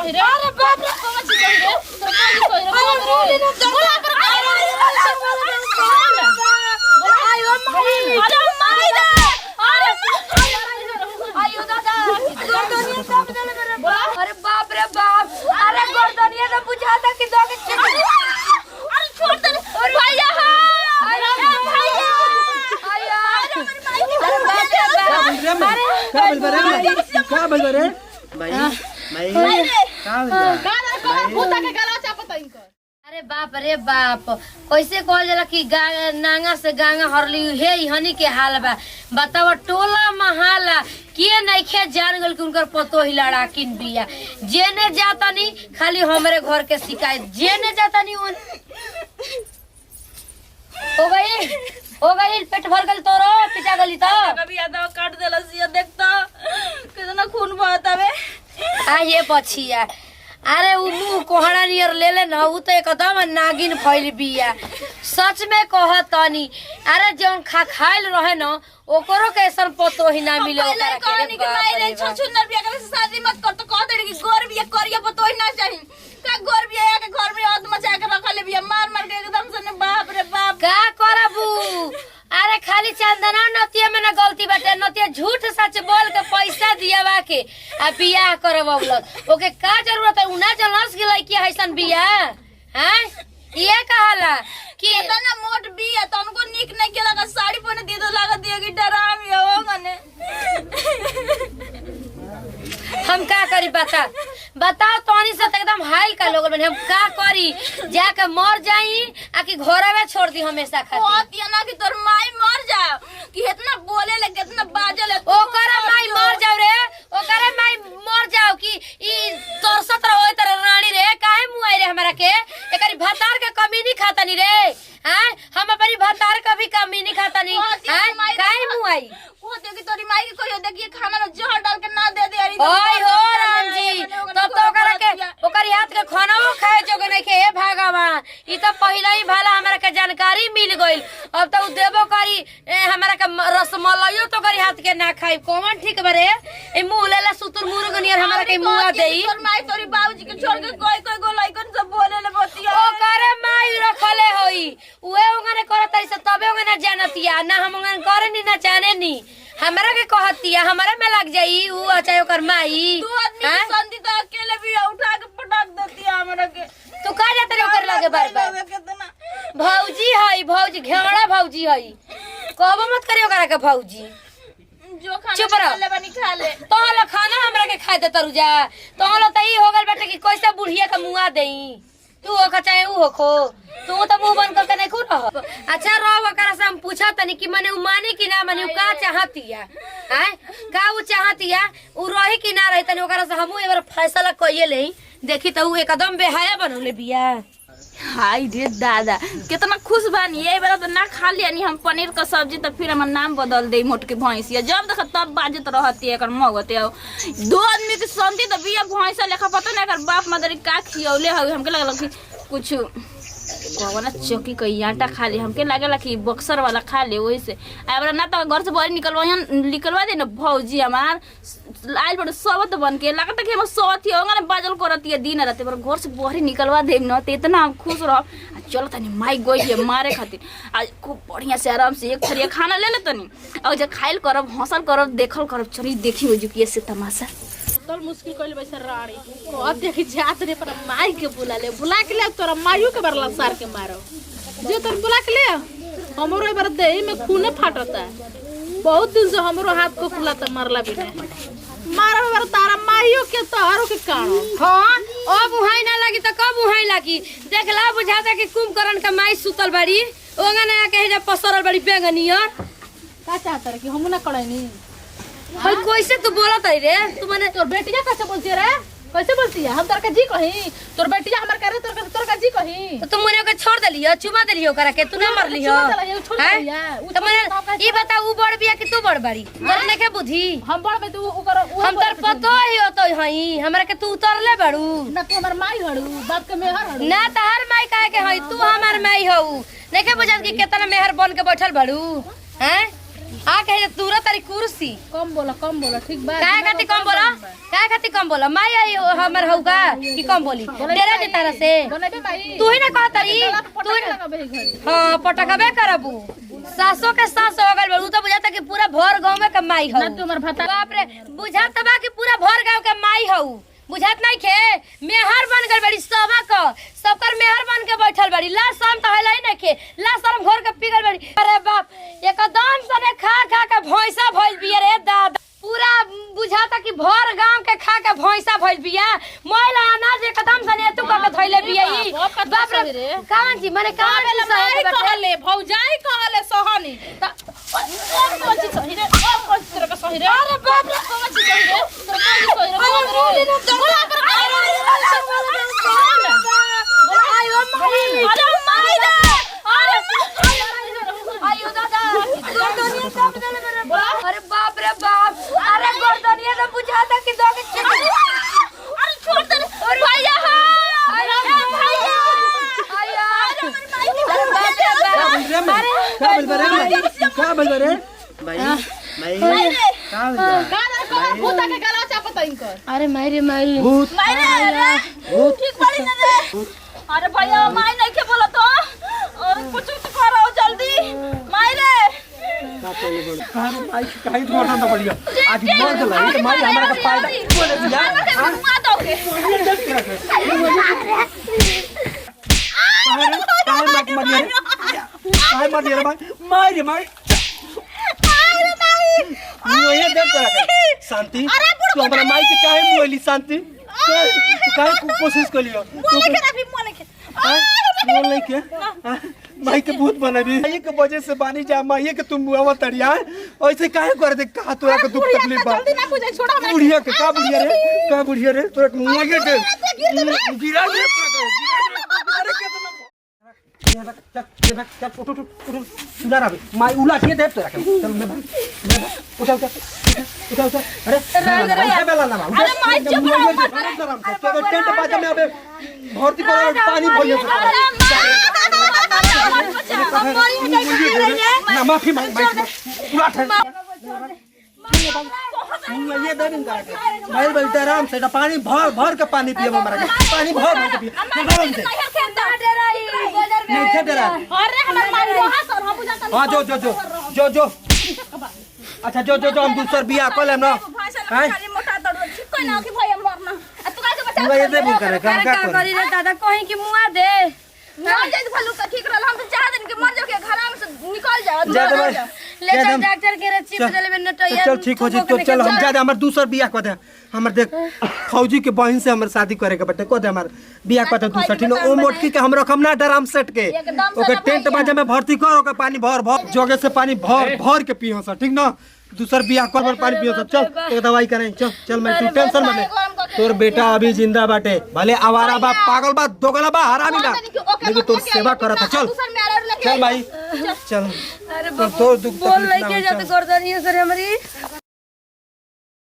कहि रे अरे बाप रे कौन चीज कहि रे तो कहि रे बोला कर आयो माई अरे माई रे अरे आयो दादा गर्दनिया सब देले मेरे अरे बाप रे बाप अरे गर्दनिया तो बुझाता कि दो के अरे छोड़ दे भैया अरे भैया आयो अरे बाप रे बाप क्या बोल रे भाई भाई क्या भूता के गला चापत इनकर अरे बाप रे बाप कैसे कहल जाला कि नांगा से गांगा हरली हे हनी के हाल बा बताओ टोला महाला के नइखे जान गल कि उनकर पतो ही लड़ाकिन बिया जेने जाता नहीं खाली हमरे घर के शिकायत जेने जाता नहीं हो गई पेट भर गल तोरो पिटा गली तो कभी यादव काट देला सिया देखता कितना खून बहता बे आ ये पछिया अरे उ मुंह कोहड़ा नियर ले ले ना उ तो एकदम नागिन फैल बिया सच में कहतनी अरे जौन खाइल रहे न ओकरो के ऐसन पतो ही ना मिले पहले कहनी कि नहीं रे छछुंदर बिया के शादी मत कर तो कह दे कि गोर बिया करिया पतो ही ना चाहिए का गोर बिया के घर में औद मचा के रख ले बिया मार मार के एकदम से बाप रे बाप का करबू अरे खाली चंदना नतिया में ना गलती बाटे नतिया झूठ सच बोल के पैसा दियावा के आ बियाह करवलत ओके का जरूरत है उना जलस के लइकी हैसन बियाह हैं ये कहला कि इतना मोट बिया त उनको निक नहीं के लगा साड़ी पहने दे दो लगा दिया कि डराम ये हो गने हम का करी बताओ तोनी से एकदम हाइल का लोग बने हम का करी जाके मर जाई आ कि घरे में छोड़ दी हमेशा खातिर बहुत या ना कि तोर माई मर जा कि इतना बोले ले कितना बाजल ओकरा माई मर जाओ रे ओकरा माई मर जाओ कि ई तरसत रहो तर रानी रे काहे मुआई रे हमरा के एकरी भतार के कमी नहीं खाता नी रे हैं हम अपनी भतार का भी कमी नहीं खाता नी हैं काहे मुआई वो देखी तोरी माई के कोई देखिए खाना में जहर डाल के ना दे दे अरे ओए हो राम जी तब तो ओकरा के ओकरी हाथ के खानाओ खाए जोगे नहीं के हे भगवान ई तो पहले ही भला हमरा के जानकारी मिल गइल अब तो देबो करी हमरा के रसमलाइयो तो करी हाथ के ना खाई कौन ठीक बरे ए मुंह लेला सुतुर मुर्ग नियर हमरा के मुंह देई तोर माई तोरी बाबूजी के छोड़ के कोई कोई गो लइकन सब बोले ले बतिया ओकरे माई रखले होई उहे ओंगने करत से तबे ओंगने जानतिया ना हम ओंगने करे नी ना जाने नी हमरा के कहतिया हमरा में लग जाई उ चाहे ओकर माई तू आदमी संदी तो अकेले भी उठा के पटक देती हमरा के तू का जात रे ओकर लगे बार बार कितना भौजी हई भौजी घेवड़ा भौजी हई कहबो मत करियो ओकरा के भौजी जो खाना चुप रह ले बनी खा ले तोहला खाना हमरा के खाए दे तरुजा तोहला त ई हो गल बेटे कि कैसे बुढ़िया के मुआ देई तू हो चाहे ऊ होखो तू तो मुंह बंद करके नहीं खू रह अच्छा रह ओकरा से हम पूछा तनी कि मने उ माने कि ना माने उ का चाहतिया हैं का उ चाहतिया उ रही कि ना रही तनी ओकरा से हमहू एक बार फैसला कइए लेई देखी त उ एकदम बेहाया बनले बिया हाय रे दादा कितना खुश बानी ये बार तो ना खा लियानी हम पनीर का सब्जी तो फिर हमर नाम बदल दे मोटके भैंसिया जब देख तब बाजत रहती है एकर मगते दो आदमी के संती तो बिया भैंसा लेखा पता नहीं एकर बाप मदरी का खियौले हवे हमके लगल कि कुछ कौन चौकी कई आटा खा ले हमके लागेला कि बक्सर वाला खा ले वही से अब ना तो घर से बाहर निकलवा दे ना भौजी हमार आइल बड़ सबत बन के लगता कि हम सोती होगा ना बाजल करती है दिन रात पर घर से बाहर निकलवा दे ना तो इतना हम खुश रह चलो तनी माई गई है मारे खातिर आज खूब बढ़िया से आराम से एक थरिया खाना ले ले तनी और जब खाइल करब हंसल करब देखल करब चली देखी हो जुकी से तमाशा तोर मुश्किल कइले बैसे राड़ी अब देखि जात रे पर माई के बुला के ले तोरा माइयो के बरला सार के मारो जे तोर बुला के ले हमरो ए बार देह में खून फाटता बहुत दिन से हमरो हाथ को फुलाता मारला बिना मारो बार तारा माइयो के तोहरो के कानो हां अब उहाई ना लगी त कब उहाई लगी देखला बुझाता कि कुंभकर्ण का माई सुतल बड़ी ओंगने आके जे पसरल बड़ी बेगनिया का चाहत रे कि हम ना कड़ैनी हई कैसे तू बोलत है रे तू माने तोर बेटिया कैसे बोलती रे कैसे बोलती है हम तोर का जी कही तोर बेटिया हमर करे तोर का जी कही तो तुम मने के छोड़ देलियो चुमा देलियो करा के तू ना मर लियो तो मने ई बता उ बड़ बिया कि तू बड़ बड़ी मरने के बुद्धि हम बड़ में तू ओकर हम तर पतो ही होतो हई हमरा के तू उतरले बड़ू ना तू हमर माई हड़ू बाप के मेहर हड़ू ना तहर माई काहे के हई तू हमर माई हऊ नहीं के बुझत कि केतना मेहर बन के बैठल बड़ू हैं आ कहे तूरा तारी कुर्सी कम बोला ठीक बा काहे खाती कम बोला माई आई हमर हौगा कि कम बोली डेरा दे तारा से बनाबे माई तू ही ना कह तारी तू ही लगाबे घरी हां पटकबे करबू सासो के सास हो गइल बड़ू तो बुझाता कि पूरा भर गांव में कमाई हौ ना तू हमर भाता बाप रे बुझाता बा कि पूरा भर गांव के माई हौ बुझात नहीं खे मेहर बन गइल बड़ी सबकर मेहर बन के बैठल बड़ी ला शाम तो हलै नहीं खे ला शर्म घोर के पिगल बड़ी अरे बाप एकदम सने खा के भैंसा भइल बिया रे दादा पूरा बुझाता कि भर गांव के खा के भैंसा भइल बिया मोइला अनाज एकदम सने तू का के धइले बिया ई बाप रे कावन जी माने कावन माई कहले भौजाई कहले सोहनी और कोची सही रे और कोची तरह का सही रे अरे बाप रे कोची सही रे अरे बोला कर आयो माई अरे माई रे आयो दादा गर्दनिया सब देले मेरे अरे बाप रे बाप अरे गर्दनिया तो बुझाता कि दो के अरे छोड़ दे भैया अरे भैया आया अरे का बोल रे माई का बोल भूता के गला चापता इनकर अरे माई भूत भूत ठीक पड़ी ना रे अरे भैया माई नहीं के बोला तो और कुछ करो जल्दी माई रे माई काहे छोड़ना ना पड़िया आज मर गला ये माई हमरा का फायदा बोले दिया घुमा दोगे काहे मत दिया माई रे माई ये देख तेरा शांति तू हमरा माई के काहे बोली शांति काहे कोशिश कर लियो बोले के ना भी बोले के बोल नहीं के माई के भूत बनाबी माई के वजह से बानी जा माई के तुम मुआवा तड़िया ऐसे काहे कर दे कहा तोरा के दुख तकलीफ बा जल्दी ना बुझे छोड़ा हमरा बुढ़िया के का बुढ़िया रे तोरा के मुआ के दे गिरा दे अरे के तो सुधार आबे माई उला के दे तोरा के चल मैं उठा अरे बेला ना अरे माई चुप तो टेंट बाजा में अबे भर्ती कर पानी भइयो ना माफी माई पूरा ये दे दिन का माई बोलते आराम से पानी भर के पानी पियो हमरा के पानी भर के पियो आराम से नहीं थे डरा अरे हमर माई वहां सर हम बुझाता हां जो अच्छा जो हम दूसर बियाह कर लेम ना खाली मोटा दर्द ठीक कोई ना कि भैया मरना तू काहे बचा तू ये दे बुन करे काम का कर करी रे दादा कहीं कि मुआ दे ना जाई भलू का ठीक रहल हम तो चाह दिन के मर जाओ के घर में से निकल जा दे जाओ ले चल डॉक्टर के रे चिप देले में नटैया चल ठीक हो जी तो चल हम जा दे हमर दूसर बियाह कर दे हमर देख फौजी के बहन से हमर शादी करे के बटे को दे हमर बियाह कर दे दूसर ठीक ओ मोटकी के हम रखम ना डराम सेट के ओके टेंट बाजा में भर्ती कर ओके पानी भर जोगे से पानी भर के पियो सर ठीक ना दूसर बियाह कर पानी पियो सब चल एक दवाई करें चल मैं तू टेंशन मत ले तोर बेटा अभी जिंदा बाटे भले आवारा बा पागल बा दोगला बा हरामी ना लेकिन तोर सेवा करत चल चल भाई चल अरे तो दुख बोल तकलीफ लेके ना जाते गर्दनिया सर हमारी